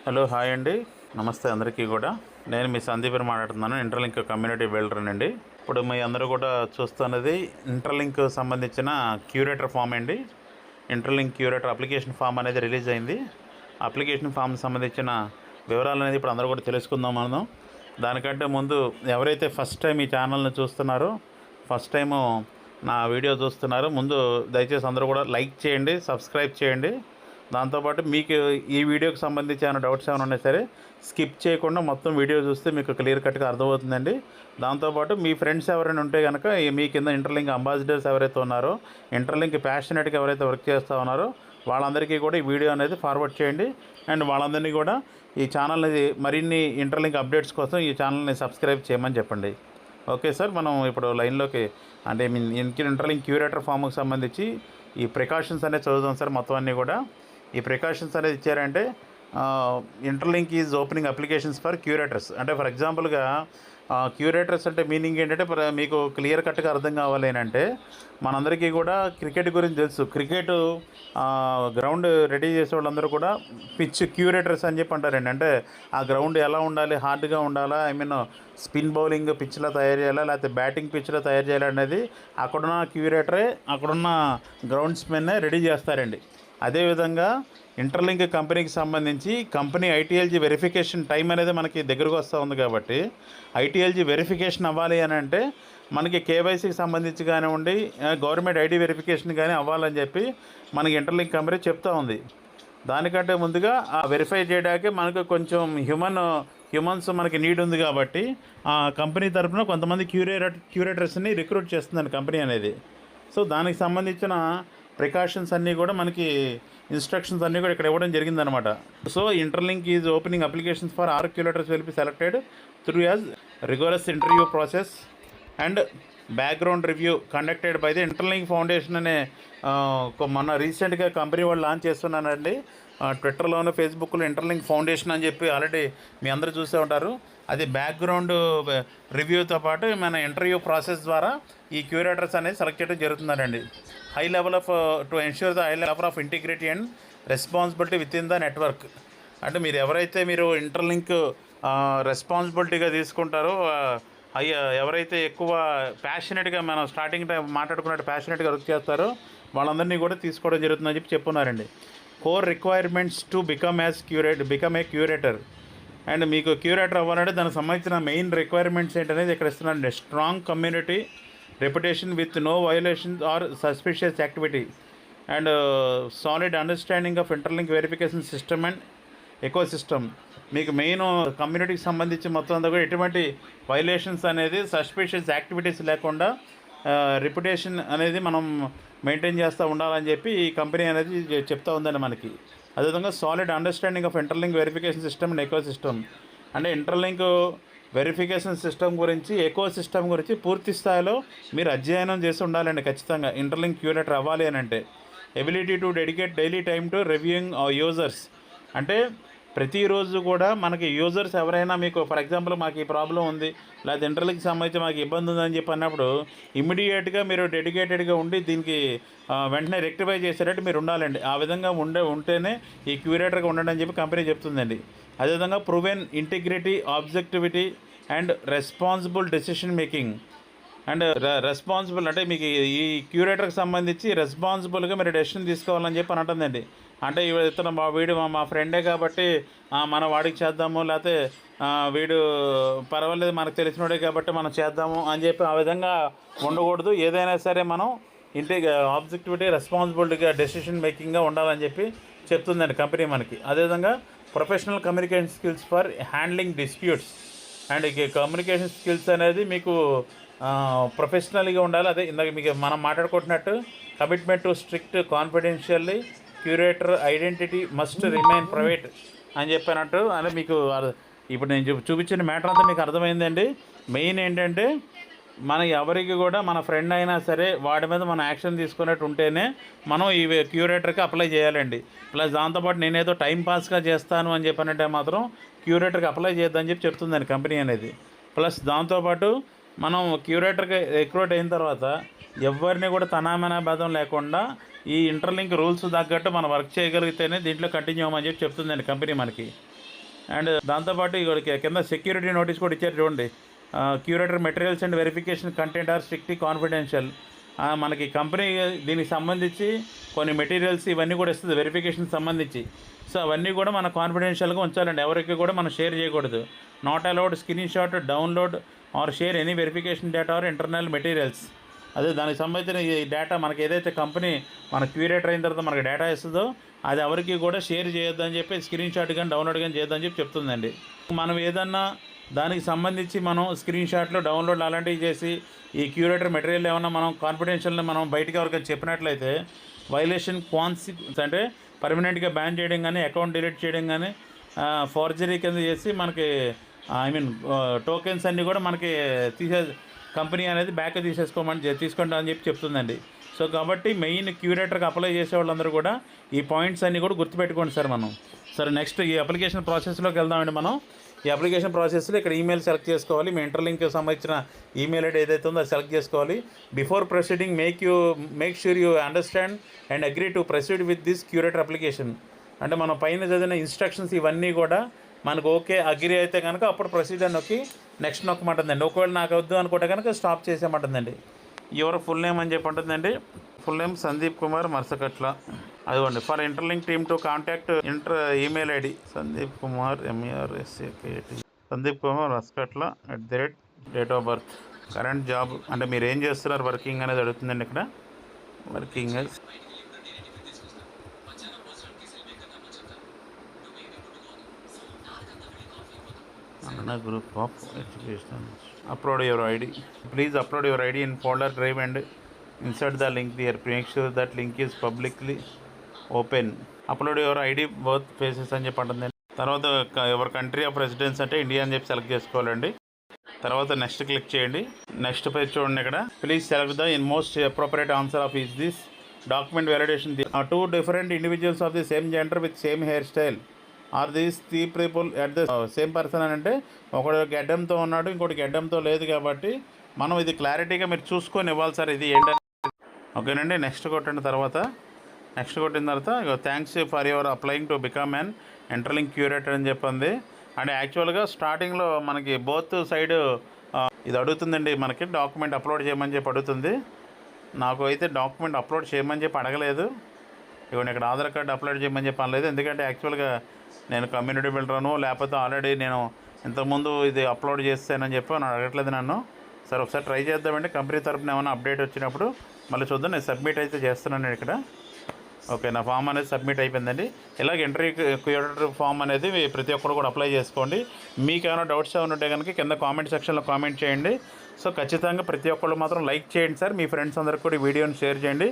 Hello hi అండి, నమస్తే అందరికీ కూడా. నేను మీ సందీప్ని మాట్లాడుతున్నాను, ఇంటర్లింక్ కమ్యూనిటీ బిల్డర్ అండి. ఇప్పుడు మీ అందరూ కూడా చూస్తున్నది ఇంటర్లింక్ సంబంధించిన క్యూరేటర్ ఫామ్ అండి. ఇంటర్లింక్ క్యూరేటర్ అప్లికేషన్ ఫామ్ అనేది రిలీజ్ అయింది. అప్లికేషన్ ఫామ్ సంబంధించిన వివరాలు అనేది ఇప్పుడు అందరూ కూడా తెలుసుకుందాం మనం. దానికంటే ముందు ఎవరైతే ఫస్ట్ టైం ఈ ఛానల్ని చూస్తున్నారో, ఫస్ట్ టైము నా వీడియో చూస్తున్నారు, ముందు దయచేసి అందరూ కూడా లైక్ చేయండి, సబ్స్క్రైబ్ చేయండి. దాంతోపాటు మీకు ఈ వీడియోకి సంబంధించి ఏమైనా డౌట్స్ ఏమైనా ఉన్నా సరే స్కిప్ చేయకుండా మొత్తం వీడియో చూస్తే మీకు క్లియర్ కట్గా అర్థమవుతుందండి. దాంతోపాటు మీ ఫ్రెండ్స్ ఎవరైనా ఉంటే కనుక మీ కింద ఇంటర్లింక్ అంబాసిడర్స్ ఎవరైతే ఉన్నారో, ఇంటర్లింక్ ప్యాషనేట్గా ఎవరైతే వర్క్ చేస్తూ ఉన్నారో వాళ్ళందరికీ కూడా ఈ వీడియో అనేది ఫార్వర్డ్ చేయండి. అండ్ వాళ్ళందరినీ కూడా ఈ ఛానల్ని మరిన్ని ఇంటర్లింక్ అప్డేట్స్ కోసం ఈ ఛానల్ని సబ్స్క్రైబ్ చేయమని చెప్పండి. ఓకే సార్, మనం ఇప్పుడు లైన్లోకి అంటే ఇంటర్లింక్ క్యూరేటర్ ఫామ్కి సంబంధించి ఈ ప్రికాషన్స్ అనేది చదువుదాం సార్. మొత్తం అన్నీ కూడా ఈ ప్రికాషన్స్ అనేది ఇచ్చారంటే interlink is opening applications for curators. అంటే ఫర్ ఎగ్జాంపుల్గా క్యూరేటర్స్ అంటే మీనింగ్ ఏంటంటే మీకు క్లియర్ కట్గా అర్థం కావాలి అంటే, మనందరికీ కూడా క్రికెట్ గురించి తెలుసు. క్రికెట్ గ్రౌండ్ రెడీ చేసే వాళ్ళందరూ కూడా పిచ్ క్యూరేటర్స్ అని చెప్పి అంటారండి. అంటే ఆ గ్రౌండ్ ఎలా ఉండాలి, హార్డ్గా ఉండాలా, స్పిన్ బౌలింగ్ పిచ్లో తయారు చేయాలా, లేకపోతే బ్యాటింగ్ పిచ్లో తయారు చేయాలి అనేది అక్కడున్న క్యూరేటరే, అక్కడున్న గ్రౌండ్స్మెన్నే రెడీ చేస్తారండి. అదేవిధంగా ఇంటర్లింక్ కంపెనీకి సంబంధించి కంపెనీ ఐటీఎల్జీ వెరిఫికేషన్ టైం అనేది మనకి దగ్గరకు వస్తూ ఉంది. కాబట్టి ఐటీఎల్జీ వెరిఫికేషన్ అవ్వాలి అని అంటే మనకి కేవైసీకి సంబంధించి కానివ్వండి, గవర్నమెంట్ ఐడి వెరిఫికేషన్ కానీ అవ్వాలని చెప్పి మనకి ఇంటర్లింక్ కంపెనీ చెప్తూ ఉంది. దానికంటే ముందుగా ఆ వెరిఫై చేయడానికి మనకు కొంచెం హ్యూమన్స్ మనకి నీడ్ ఉంది. కాబట్టి ఆ కంపెనీ తరఫున కొంతమంది క్యూరేటర్స్ని రిక్రూట్ చేస్తుందండి కంపెనీ అనేది. సో దానికి సంబంధించిన ప్రికాషన్స్ అన్నీ కూడా మనకి ఇన్స్ట్రక్షన్స్ అన్నీ కూడా ఇక్కడ ఇవ్వడం జరిగిందనమాట. So Interlink is opening applications for our curators will be selected through as rigorous interview process and background review conducted by the Interlink foundation అనే మొన్న రీసెంట్గా కంపెనీ వాళ్ళు లాంచ్ చేస్తున్నానండి. ట్విట్టర్లోను, ఫేస్బుక్లో ఇంటర్లింక్ ఫౌండేషన్ అని చెప్పి ఆల్రెడీ మీ అందరూ చూసే ఉంటారు. అది బ్యాక్గ్రౌండ్ రివ్యూతో పాటు మన ఇంటర్వ్యూ ప్రాసెస్ ద్వారా ఈ క్యూరేటర్స్ అనేది సెలెక్ట్ చేయడం జరుగుతుందండి. High level of to ensure the high level of integrity and responsibility within the network. అంటే మీరు ఇంటర్లింక్ రెస్పాన్సిబిలిటీగా తీసుకుంటారో, ఎవరైతే ఎక్కువ ప్యాషనెట్గా మనం స్టార్టింగ్ టైం మాట్లాడుకున్నట్టు ప్యాషనెట్గా వర్క్ చేస్తారో వాళ్ళందరినీ కూడా తీసుకోవడం జరుగుతుందని చెప్పి చెప్పున్నారండి. Core requirements to become a curator. And మీకు క్యూరేటర్ అవ్వాలంటే దానికి సంబంధించిన మెయిన్ రిక్వైర్మెంట్స్ ఏంటనేది ఇక్కడ ఇస్తున్నారండి. Strong community reputation with no violations or suspicious activity and solid understanding of interlink verification system and ecosystem. మీకు మెయిన్ కమ్యూనిటీకి సంబంధించి మొత్తం అంతా కూడా ఎటువంటి వైలేషన్స్ అనేది, సస్పిషియస్ యాక్టివిటీస్ లేకుండా రెప్యుటేషన్ అనేది మనం మెయింటైన్ చేస్తూ ఉండాలని చెప్పి ఈ కంపెనీ అనేది చెప్తూ ఉందండి మనకి. అదేవిధంగా solid understanding of interlink verification system and ecosystem. అంటే ఇంటర్లింక్ వెరిఫికేషన్ సిస్టమ్ గురించి, ఎకో సిస్టమ్ గురించి పూర్తి స్థాయిలో మీరు అధ్యయనం చేసి ఉండాలండి ఖచ్చితంగా ఇంటర్లింక్ క్యూరేటర్ అవ్వాలి అని అంటే. Ability to dedicate daily time to reviewing users. అంటే ప్రతిరోజు కూడా మనకి యూజర్స్ ఎవరైనా మీకు ఫర్ ఎగ్జాంపుల్ మాకు ఈ ప్రాబ్లం ఉంది, లేదా ఇంటర్లింక్కి సంబంధించి మాకు ఇబ్బంది ఉందని చెప్పి అన్నప్పుడు ఇమ్మీడియట్గా మీరు డెడికేటెడ్గా ఉండి దీనికి వెంటనే రెక్టిఫై చేసేటట్టు మీరు ఉండాలండి. ఆ విధంగా ఉంటేనే ఈ క్యూరేటర్గా ఉండండి అని చెప్పి కంపెనీ చెప్తుందండి. అదేవిధంగా proven integrity, objectivity and responsible decision making. And responsible అంటే మీకు ఈ క్యూరేటర్కి సంబంధించి రెస్పాన్సిబుల్గా మీరు డెసిషన్ తీసుకోవాలని చెప్పి అని అంటుందండి. అంటే ఇతను మా ఫ్రెండే కాబట్టి మన వాడికి చేద్దాము, లేకపోతే వీడు పర్వాలేదు మనకు తెలిసినోడే కాబట్టి మనం చేద్దాము అని చెప్పి ఆ విధంగా ఉండకూడదు. ఏదైనా సరే మనం ఆబ్జెక్టివిటీ, రెస్పాన్సిబిలిటీగా డెసిషన్ మేకింగ్గా ఉండాలని చెప్పి చెప్తుందండి కంపెనీ మనకి. అదేవిధంగా professional communication skills for handling disputes. And communication skills అనేది మీకు ప్రొఫెషనల్గా ఉండాలి. అదే ఇందాక మీకు మనం మాట్లాడుకుంటున్నట్టు commitment to strict confidentially curator identity must remain private అని చెప్పినట్టు. అంటే మీకు ఇప్పుడు నేను చూపించిన మ్యాటర్ అంతా మీకు అర్థమైందండి. మెయిన్ ఏంటంటే మన ఎవరికి కూడా మన ఫ్రెండ్ అయినా సరే వాడి మీద మనం యాక్షన్ తీసుకున్నట్టు ఉంటేనే మనం ఈ క్యూరేటర్కి అప్లై చేయాలండి. ప్లస్ దాంతోపాటు నేనేదో టైం పాస్గా చేస్తాను అని చెప్పినట్టే మాత్రం క్యూరేటర్కి అప్లై చేద్దని చెప్పి చెప్తుందండి కంపెనీ అనేది. ప్లస్ దాంతోపాటు మనం క్యూరేటర్కి రిక్రూట్ అయిన తర్వాత ఎవరిని కూడా తనామనా భేదం లేకుండా ఈ ఇంటర్లింక్ రూల్స్ తగ్గట్టు మనం వర్క్ చేయగలిగితేనే దీంట్లో కంటిన్యూ అవ్వమని చెప్పి చెప్తుందండి కంపెనీ మనకి. అండ్ దాంతోపాటు ఇక్కడ కింద సెక్యూరిటీ నోటీస్ కూడా ఇచ్చారు చూడండి. Curator materials and verification content or strictly confidential. మనకి కంపెనీ దీనికి సంబంధించి కొన్ని మెటీరియల్స్ ఇవన్నీ కూడా ఇస్తుంది వెరిఫికేషన్ సంబంధించి. సో అవన్నీ కూడా మనం కాన్ఫిడెన్షియల్గా ఉంచాలండి, ఎవరికి కూడా మనం షేర్ చేయకూడదు. Not allowed screenshot, download or share any verification data or internal materials. అదే దానికి సంబంధించిన ఈ డేటా మనకి ఏదైతే కంపెనీ మన క్యూరేటర్ అయిన తర్వాత మనకి డేటా ఇస్తుందో అది ఎవరికి కూడా షేర్ చేయొద్దని చెప్పి స్క్రీన్ షాట్ కానీ డౌన్లోడ్ కానీ చేయొద్దని చెప్పి చెప్తుందండి. మనం ఏదన్నా దానికి సంబంధించి మనం స్క్రీన్ షాట్లు డౌన్లోడ్ అలాంటివి చేసి ఈ క్యూరేటర్ మెటీరియల్ ఏమన్నా మనం కాన్ఫిడెన్షియల్ని మనం బయటకి ఎవరికైనా చెప్పినట్లయితే వైలేషన్ కాన్సిక్వెన్స్ అంటే పర్మనెంట్గా బ్యాన్ చేయడం కానీ, అకౌంట్ డిలీట్ చేయడం కానీ, ఫోర్జరీ కింద చేసి మనకి టోకెన్స్ అన్నీ కూడా మనకి కంపెనీ అనేది బ్యాక్ తీసుకుంటా అని చెప్పి చెప్తుందండి. సో కాబట్టి మెయిన్ క్యూరేటర్కి అప్లై చేసే వాళ్ళందరూ కూడా ఈ పాయింట్స్ అన్నీ కూడా గుర్తుపెట్టుకోండి సార్ మనం. సరే నెక్స్ట్ ఈ అప్లికేషన్ ప్రాసెస్లోకి వెళ్దామండి మనం. ఈ అప్లికేషన్ ప్రాసెస్లో ఇక్కడ ఈమెయిల్ సెలెక్ట్ చేసుకోవాలి. మీ ఇంటర్లింక్కి సంబంధించిన ఈమెయిల్ ఐడి ఏదైతే ఉందో అది సెలెక్ట్ చేసుకోవాలి. Before proceeding make sure you understand and agree to proceed with this curator application. అంటే మనం పైన చదివిన ఇన్స్ట్రక్షన్స్ ఇవన్నీ కూడా మనకు ఓకే అగ్రీ అయితే కనుక అప్పుడు ప్రొసీజర్ నొక్కి నెక్స్ట్ నొక్కమంటుందండి. ఒకవేళ నాకు వద్దు అనుకుంటే కనుక స్టాప్ చేసేమంటుందండి. ఎవరు ఫుల్ నేమ్ అని చెప్పి ఉంటుందండి. Full name Sandeep Kumar Marsakatla. అదిగోండి for Interlink team to contact email ID Sandeep Kumar MERSAKT Sandeep Kumar Marsakatla @date of birth. Current job అంటే మీరు ఏం చేస్తున్నారు వర్కింగ్ అనేది అడుగుతుందండి. ఇక్కడ working Anna Group of Education. Upload your ID. Please upload your ID in folder drive and insert the link there. Make sure that link is publicly open. Upload your ID both faces అని చెప్పి అంటుంది. తర్వాత ఎవరి country of residence అంటే India అని చెప్పి select చేసుకోవాలండి. తర్వాత నెక్స్ట్ క్లిక్ చేయండి. నెక్స్ట్ పేజ్ చూడండి. ఇక్కడ please select the most appropriate answer of is this document validation. 2 different individuals of the same gender with same hairstyle. Are these 3 people at the same person అని అంటే ఒకడు గడ్డంతో ఉన్నాడు, ఇంకోటి గడ్డంతో లేదు. కాబట్టి మనం ఇది క్లారిటీగా మీరు చూసుకొని ఇవ్వాలి సార్ ఇది ఏంటంటే. ఓకేనండి. నెక్స్ట్ కొట్టిన తర్వాత thanks for your applying to become an interlink curator అని చెప్పింది. అండ్ యాక్చువల్గా స్టార్టింగ్లో మనకి బోత్ సైడ్ ఇది అడుగుతుందండి, మనకి డాక్యుమెంట్ అప్లోడ్ చేయమని చెప్పి అడుగుతుంది. నాకు అయితే డాక్యుమెంట్ అప్లోడ్ చేయమని చెప్పి అడగలేదు. ఇవ్వండి ఇక్కడ ఆధార్ కార్డు అప్లోడ్ చేయమని చెప్పి అనలేదు. ఎందుకంటే యాక్చువల్గా నేను కమ్యూనిటీ బిల్డర్ను లేకపోతే ఆల్రెడీ నేను ఇంతకుముందు ఇది అప్లోడ్ చేస్తానని చెప్పి నన్ను అడగట్లేదు నన్ను. సరే ఒకసారి ట్రై చేద్దామండి. కంపెనీ తరపున ఏమైనా అప్డేట్ వచ్చినప్పుడు మళ్ళీ చూద్దాం. నేను సబ్మిట్ అయితే చేస్తున్నాను ఇక్కడ. ఓకే నా ఫామ్ అనేది సబ్మిట్ అయిపోయిందండి. ఇలాగ ఎంట్రీ క్యూరేటర్ ఫామ్ అనేది ప్రతి ఒక్కరు కూడా అప్లై చేసుకోండి. మీకు ఏమైనా డౌట్స్ ఏమైనా ఉంటే కనుక కింద కామెంట్ సెక్షన్లో కామెంట్ చేయండి. సో ఖచ్చితంగా ప్రతి ఒక్కళ్ళు మాత్రం లైక్ చేయండి సార్. మీ ఫ్రెండ్స్ అందరికీ కూడా వీడియోని షేర్ చేయండి.